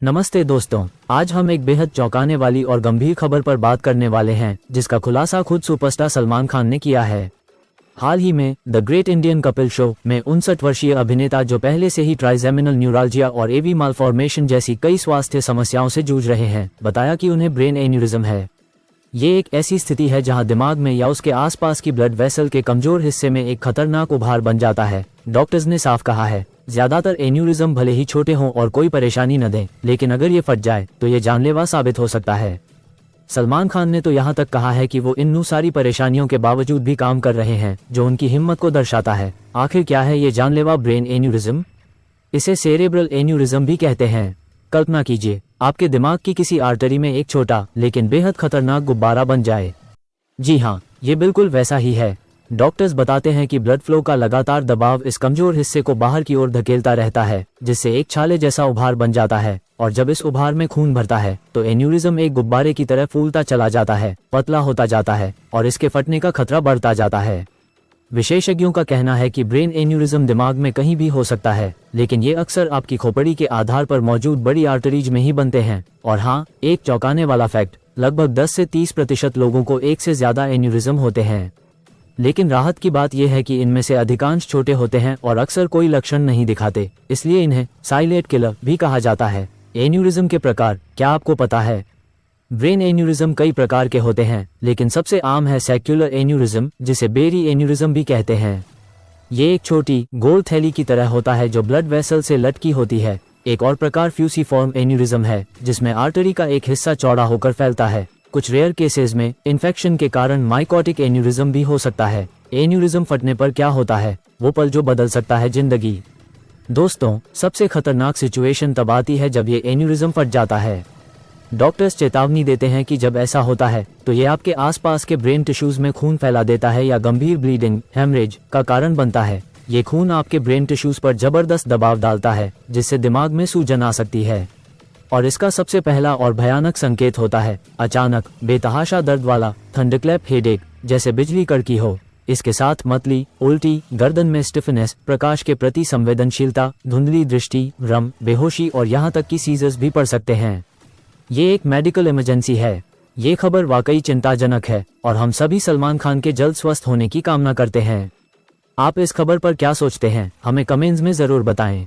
नमस्ते दोस्तों, आज हम एक बेहद चौंकाने वाली और गंभीर खबर पर बात करने वाले हैं जिसका खुलासा खुद सुपरस्टार सलमान खान ने किया है। हाल ही में the great Indian Kapil show में 59 वर्षीय अभिनेता जो पहले से ही ट्राइजेमिनल न्यूराल्जिया और एवी मालफॉर्मेशन जैसी कई स्वास्थ्य समस्याओं से जूझ रहे हैं, बताया कि उन्हें ब्रेन एन्यूरिज्म है। ये एक ऐसी स्थिति है जहां दिमाग में या उसके आसपास की ब्लड वेसल के कमजोर हिस्से में एक खतरनाक उभार बन जाता है। डॉक्टर्स ने साफ कहा है, ज्यादातर एन्यूरिज्म भले ही छोटे हों और कोई परेशानी न दें, लेकिन अगर ये फट जाए तो ये जानलेवा साबित हो सकता है। सलमान खान ने तो यहाँ तक कहा है कि वो इन सारी परेशानियों के बावजूद भी काम कर रहे हैं, जो उनकी हिम्मत को दर्शाता है। आखिर क्या है ये जानलेवा ब्रेन एन्यूरिज्म? इसे सेरेब्रल एन्यूरिज्म भी कहते हैं। कल्पना कीजिए, आपके दिमाग की किसी आर्टरी में एक छोटा लेकिन बेहद खतरनाक गुब्बारा बन जाए। जी हाँ, ये बिल्कुल वैसा ही है। डॉक्टर्स बताते हैं कि ब्लड फ्लो का लगातार दबाव इस कमजोर हिस्से को बाहर की ओर धकेलता रहता है, जिससे एक छाले जैसा उभार बन जाता है, और जब इस उभार में खून भरता है तो एन्यूरिज्म एक गुब्बारे की तरह फूलता चला जाता है, पतला होता जाता है और इसके फटने का खतरा बढ़ता जाता है। विशेषज्ञों का कहना है कि ब्रेन एन्यूरिज्म दिमाग में कहीं भी हो सकता है, लेकिन ये अक्सर आपकी खोपड़ी के आधार पर मौजूद बड़ी आर्टरीज में ही बनते हैं। और हाँ, एक चौंकाने वाला फैक्ट, लगभग 10 से 30% लोगों को एक से ज्यादा एन्यूरिज्म होते हैं। लेकिन राहत की बात यह है कि इनमें से अधिकांश छोटे होते हैं और अक्सर कोई लक्षण नहीं दिखाते, इसलिए इन्हें साइलेंट किलर भी कहा जाता है। एन्यूरिज्म के प्रकार क्या आपको पता है? ब्रेन एन्यूरिज्म कई प्रकार के होते हैं, लेकिन सबसे आम है सैक्युलर एन्यूरिज्म, जिसे बेरी एन्यूरिज्म भी कहते हैं। ये एक छोटी गोल थैली की तरह होता है जो ब्लड वेसल से लटकी होती है। एक और प्रकार फ्यूसिफॉर्म एन्यूरिज्म है, जिसमें आर्टरी का एक हिस्सा चौड़ा होकर फैलता है। कुछ रेयर केसेस में इन्फेक्शन के कारण माइकोटिक एन्यूरिज्म भी हो सकता है। एन्यूरिज्म फटने पर क्या होता है, वो पल जो बदल सकता है जिंदगी। दोस्तों, सबसे खतरनाक सिचुएशन तब आती है जब ये एन्यूरिज्म फट जाता है। डॉक्टर्स चेतावनी देते हैं कि जब ऐसा होता है तो ये आपके आसपास के ब्रेन टिश्यूज में खून फैला देता है या गंभीर ब्लीडिंग, हेमरेज का कारण बनता है। ये खून आपके ब्रेन टिश्यूज पर जबरदस्त दबाव डालता है, जिससे दिमाग में सूजन आ सकती है। और इसका सबसे पहला और भयानक संकेत होता है अचानक बेतहाशा दर्द वाला थंडरक्लैप हेडेक, जैसे बिजली कड़की हो। इसके साथ मतली, उल्टी, गर्दन में स्टिफनेस, प्रकाश के प्रति संवेदनशीलता, धुंधली दृष्टि, भ्रम, बेहोशी और यहाँ तक कि सीजर्स भी पड़ सकते हैं। ये एक मेडिकल इमरजेंसी है। ये खबर वाकई चिंताजनक है और हम सभी सलमान खान के जल्द स्वस्थ होने की कामना करते हैं। आप इस खबर पर क्या सोचते हैं, हमें कमेंट्स में जरूर बताएं।